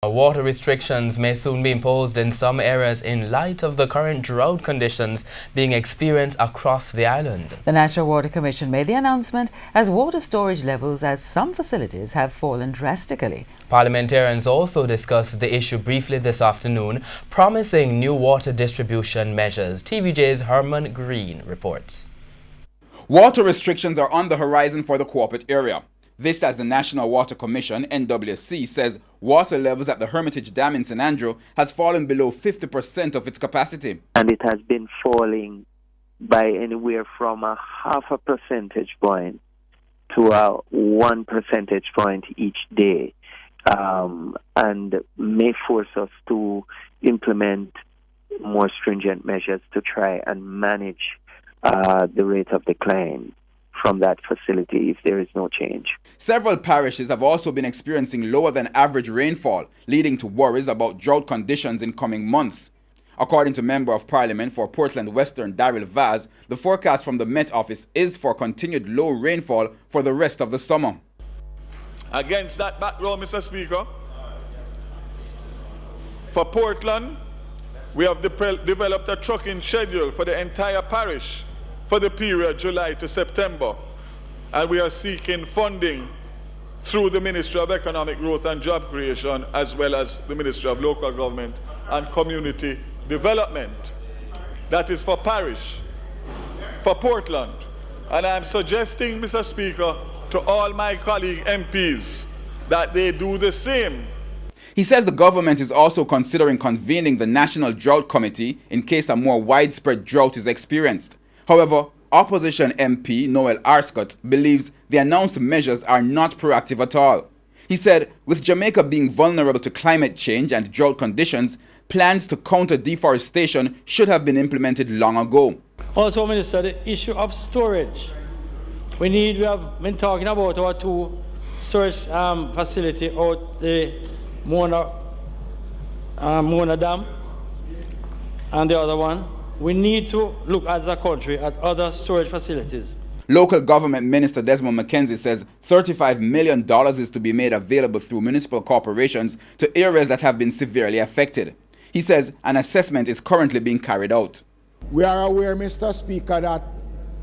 Water restrictions may soon be imposed in some areas in light of the current drought conditions being experienced across the island. The National Water Commission made the announcement as water storage levels at some facilities have fallen drastically. Parliamentarians also discussed the issue briefly this afternoon, promising new water distribution measures. TVJ's Herman Green reports. Water restrictions are on the horizon for the corporate area. This as the National Water Commission, NWC, says water levels at the Hermitage Dam in St. Andrew has fallen below 50% of its capacity. And it has been falling by anywhere from a half a percentage point to a 1 percentage point each day, and may force us to implement more stringent measures to try and manage the rate of decline from that facility if there is no change. Several parishes have also been experiencing lower than average rainfall, leading to worries about drought conditions in coming months. According to Member of Parliament for Portland Western Daryl Vaz, the forecast from the Met Office is for continued low rainfall for the rest of the summer. Against that background, Mr. Speaker, for Portland, we have developed a trucking schedule for the entire parish for the period July to September, and we are seeking funding through the Ministry of Economic Growth and Job Creation as well as the Ministry of Local Government and Community Development. That is for parish, for Portland. And I'm suggesting, Mr. Speaker, to all my colleague MPs that they do the same. He says the government is also considering convening the National Drought Committee in case a more widespread drought is experienced. However, opposition MP Noel Arscott believes the announced measures are not proactive at all. He said, with Jamaica being vulnerable to climate change and drought conditions, plans to counter deforestation should have been implemented long ago. Also, Minister, the issue of storage. We have been talking about our two storage facility out the Mona Dam and the other one. We need to look as a country at other storage facilities. Local government minister Desmond McKenzie says $35 million is to be made available through municipal corporations to areas that have been severely affected. He says an assessment is currently being carried out. We are aware, Mr. Speaker, that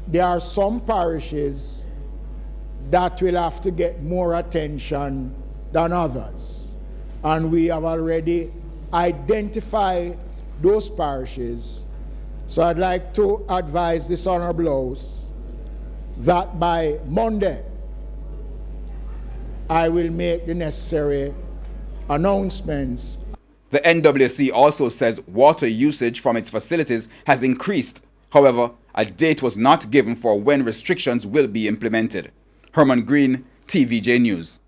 there are some parishes that will have to get more attention than others. And we have already identified those parishes. So I'd like to advise this Honourable House that by Monday, I will make the necessary announcements. The NWC also says water usage from its facilities has increased. However, a date was not given for when restrictions will be implemented. Herman Green, TVJ News.